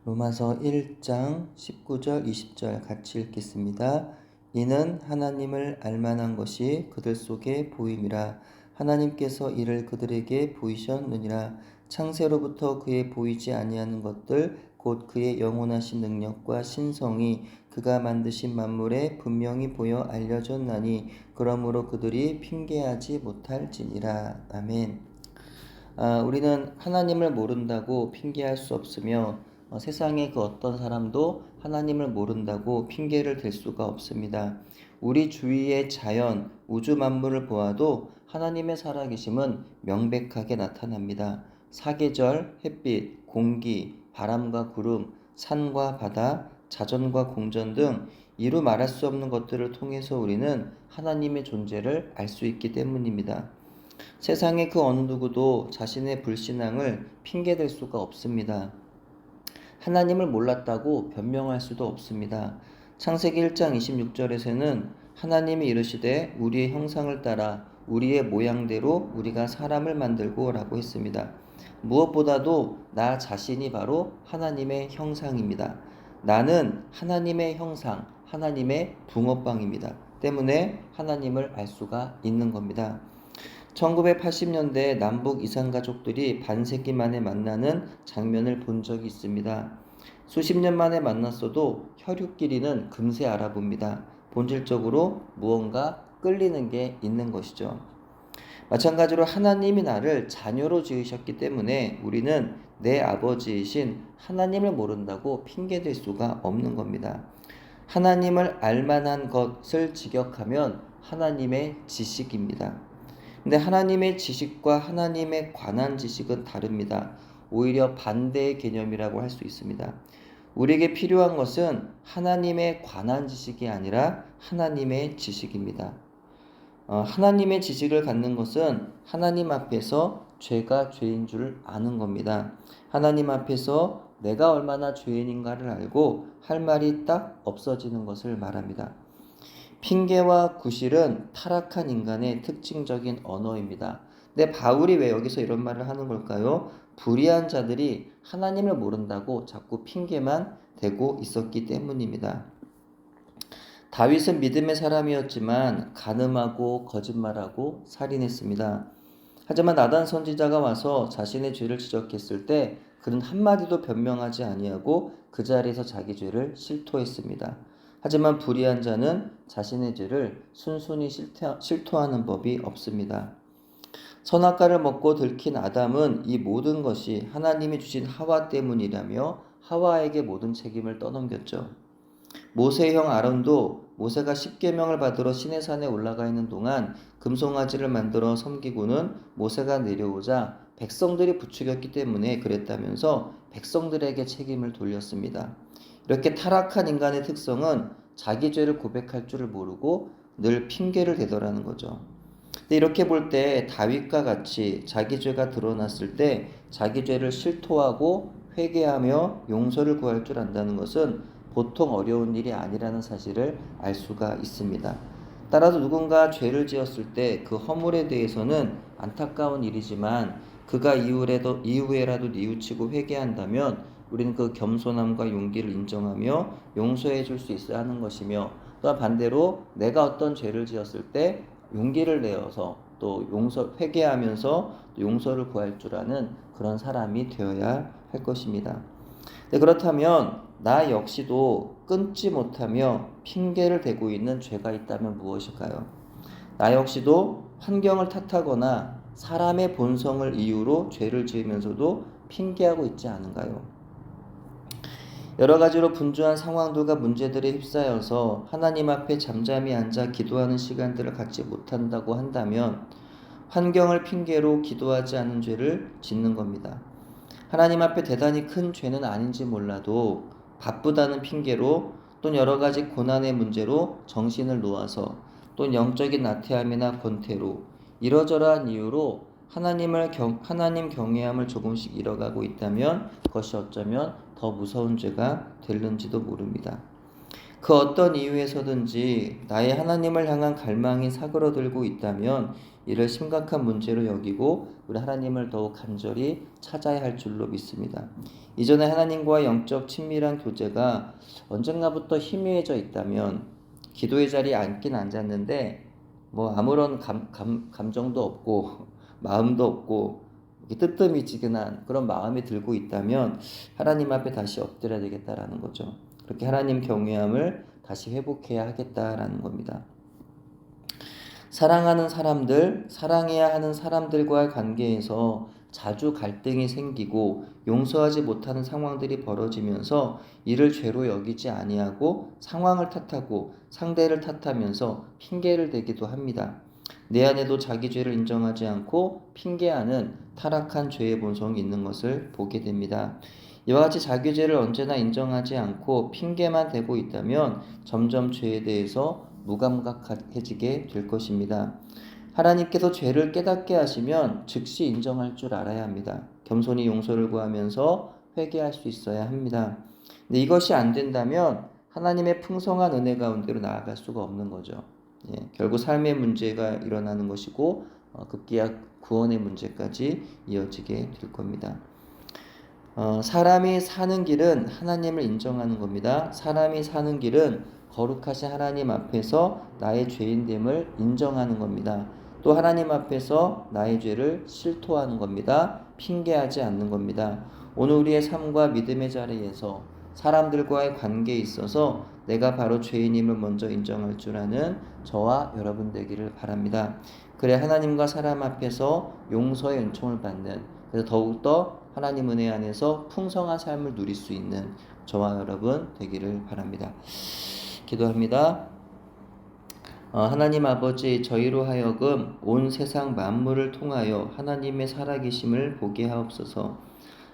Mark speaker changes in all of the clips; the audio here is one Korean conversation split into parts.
Speaker 1: 로마서 1장 19절 20절 같이 읽겠습니다. 이는 하나님을 알만한 것이 그들 속에 보임이라. 하나님께서 이를 그들에게 보이셨느니라. 창세로부터 그의 보이지 아니하는 것들 곧 그의 영원하신 능력과 신성이 그가 만드신 만물에 분명히 보여 알려졌나니 그러므로 그들이 핑계하지 못할지니라. 아멘. 우리는 하나님을 모른다고 핑계할 수 없으며 세상의 그 어떤 사람도 하나님을 모른다고 핑계를 댈 수가 없습니다. 우리 주위의 자연, 우주 만물을 보아도 하나님의 살아계심은 명백하게 나타납니다. 사계절, 햇빛, 공기, 바람과 구름, 산과 바다, 자전과 공전 등 이루 말할 수 없는 것들을 통해서 우리는 하나님의 존재를 알 수 있기 때문입니다. 세상의 그 어느 누구도 자신의 불신앙을 핑계댈 수가 없습니다. 하나님을 몰랐다고 변명할 수도 없습니다. 창세기 1장 26절에서는 하나님이 이르시되 우리의 형상을 따라 우리의 모양대로 우리가 사람을 만들고 라고 했습니다. 무엇보다도 나 자신이 바로 하나님의 형상입니다. 나는 하나님의 형상, 하나님의 붕어빵입니다. 때문에 하나님을 알 수가 있는 겁니다. 1980년대 남북 이산가족들이 반세기 만에 만나는 장면을 본 적이 있습니다. 수십 년 만에 만났어도 혈육끼리는 금세 알아봅니다. 본질적으로 무언가 끌리는 게 있는 것이죠. 마찬가지로 하나님이 나를 자녀로 지으셨기 때문에 우리는 내 아버지이신 하나님을 모른다고 핑계댈 수가 없는 겁니다. 하나님을 알만한 것을 직역하면 하나님의 지식입니다. 근데 하나님의 지식과 하나님에 관한 지식은 다릅니다. 오히려 반대의 개념이라고 할 수 있습니다. 우리에게 필요한 것은 하나님에 관한 지식이 아니라 하나님의 지식입니다. 하나님의 지식을 갖는 것은 하나님 앞에서 죄가 죄인 줄 아는 겁니다. 하나님 앞에서 내가 얼마나 죄인인가를 알고 할 말이 딱 없어지는 것을 말합니다. 핑계와 구실은 타락한 인간의 특징적인 언어입니다. 근데 바울이 왜 여기서 이런 말을 하는 걸까요? 불의한 자들이 하나님을 모른다고 자꾸 핑계만 대고 있었기 때문입니다. 다윗은 믿음의 사람이었지만 간음하고 거짓말하고 살인했습니다. 하지만 나단 선지자가 와서 자신의 죄를 지적했을 때 그는 한마디도 변명하지 아니하고 그 자리에서 자기 죄를 실토했습니다. 하지만 불의한 자는 자신의 죄를 순순히 실토하는 법이 없습니다. 선악과를 먹고 들킨 아담은 이 모든 것이 하나님이 주신 하와 때문이라며 하와에게 모든 책임을 떠넘겼죠. 모세의 형 아론도 모세가 십계명을 받으러 시내산에 올라가 있는 동안 금송아지를 만들어 섬기고는 모세가 내려오자 백성들이 부추겼기 때문에 그랬다면서 백성들에게 책임을 돌렸습니다. 이렇게 타락한 인간의 특성은 자기 죄를 고백할 줄을 모르고 늘 핑계를 대더라는 거죠. 근데 이렇게 볼 때 다윗과 같이 자기 죄가 드러났을 때 자기 죄를 실토하고 회개하며 용서를 구할 줄 안다는 것은 보통 어려운 일이 아니라는 사실을 알 수가 있습니다. 따라서 누군가 죄를 지었을 때 그 허물에 대해서는 안타까운 일이지만 그가 이후에라도 뉘우치고 회개한다면 우리는 그 겸손함과 용기를 인정하며 용서해 줄 수 있어야 하는 것이며, 또한 반대로 내가 어떤 죄를 지었을 때 용기를 내어서 또 회개하면서 또 용서를 구할 줄 아는 그런 사람이 되어야 할 것입니다. 그렇다면 나 역시도 끊지 못하며 핑계를 대고 있는 죄가 있다면 무엇일까요? 나 역시도 환경을 탓하거나 사람의 본성을 이유로 죄를 지으면서도 핑계하고 있지 않은가요? 여러 가지로 분주한 상황들과 문제들에 휩싸여서 하나님 앞에 잠잠히 앉아 기도하는 시간들을 갖지 못한다고 한다면 환경을 핑계로 기도하지 않은 죄를 짓는 겁니다. 하나님 앞에 대단히 큰 죄는 아닌지 몰라도 바쁘다는 핑계로 또는 여러 가지 고난의 문제로 정신을 놓아서 또는 영적인 나태함이나 권태로 이러저러한 이유로 하나님 경외함을 조금씩 잃어가고 있다면 그것이 어쩌면 더 무서운 죄가 될는지도 모릅니다. 그 어떤 이유에서든지 나의 하나님을 향한 갈망이 사그러들고 있다면 이를 심각한 문제로 여기고 우리 하나님을 더욱 간절히 찾아야 할 줄로 믿습니다. 이전에 하나님과의 영적 친밀한 교제가 언젠가부터 희미해져 있다면 기도의 자리에 앉긴 앉았는데 뭐 아무런 감정도 없고 마음도 없고 뜨뜻미지근한 그런 마음이 들고 있다면 하나님 앞에 다시 엎드려야 되겠다라는 거죠. 그렇게 하나님 경외함을 다시 회복해야 하겠다라는 겁니다. 사랑하는 사람들, 사랑해야 하는 사람들과의 관계에서 자주 갈등이 생기고 용서하지 못하는 상황들이 벌어지면서 이를 죄로 여기지 아니하고 상황을 탓하고 상대를 탓하면서 핑계를 대기도 합니다. 내 안에도 자기 죄를 인정하지 않고 핑계하는 타락한 죄의 본성이 있는 것을 보게 됩니다. 이와 같이 자기 죄를 언제나 인정하지 않고 핑계만 대고 있다면 점점 죄에 대해서 무감각해지게 될 것입니다. 하나님께서 죄를 깨닫게 하시면 즉시 인정할 줄 알아야 합니다. 겸손히 용서를 구하면서 회개할 수 있어야 합니다. 근데 이것이 안 된다면 하나님의 풍성한 은혜 가운데로 나아갈 수가 없는 거죠. 결국 삶의 문제가 일어나는 것이고 급기야 구원의 문제까지 이어지게 될 겁니다. 사람이 사는 길은 하나님을 인정하는 겁니다. 사람이 사는 길은 거룩하신 하나님 앞에서 나의 죄인됨을 인정하는 겁니다. 또 하나님 앞에서 나의 죄를 실토하는 겁니다. 핑계하지 않는 겁니다. 오늘 우리의 삶과 믿음의 자리에서 사람들과의 관계에 있어서 내가 바로 죄인임을 먼저 인정할 줄 아는 저와 여러분 되기를 바랍니다. 그래 하나님과 사람 앞에서 용서의 은총을 받는, 그래서 더욱더 하나님 은혜 안에서 풍성한 삶을 누릴 수 있는 저와 여러분 되기를 바랍니다. 기도합니다. 하나님 아버지, 저희로 하여금 온 세상 만물을 통하여 하나님의 살아계심을 보게 하옵소서.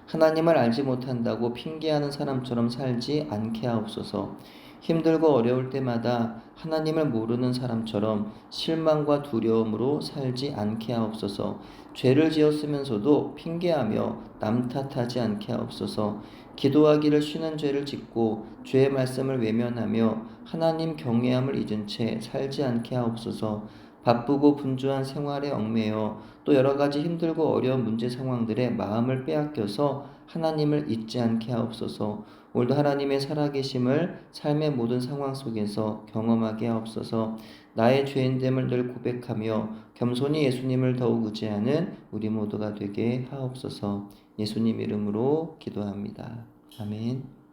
Speaker 1: 하나님을 알지 못한다고 핑계하는 사람처럼 살지 않게 하옵소서. 힘들고 어려울 때마다 하나님을 모르는 사람처럼 실망과 두려움으로 살지 않게 하옵소서. 죄를 지었으면서도 핑계하며 남 탓하지 않게 하옵소서. 기도하기를 쉬는 죄를 짓고 죄의 말씀을 외면하며 하나님 경외함을 잊은 채 살지 않게 하옵소서. 바쁘고 분주한 생활에 얽매여 또 여러 가지 힘들고 어려운 문제 상황들에 마음을 빼앗겨서 하나님을 잊지 않게 하옵소서. 오늘도 하나님의 살아계심을 삶의 모든 상황 속에서 경험하게 하옵소서. 나의 죄인됨을 늘 고백하며 겸손히 예수님을 더욱 의지하는 우리 모두가 되게 하옵소서. 예수님 이름으로 기도합니다. 아멘.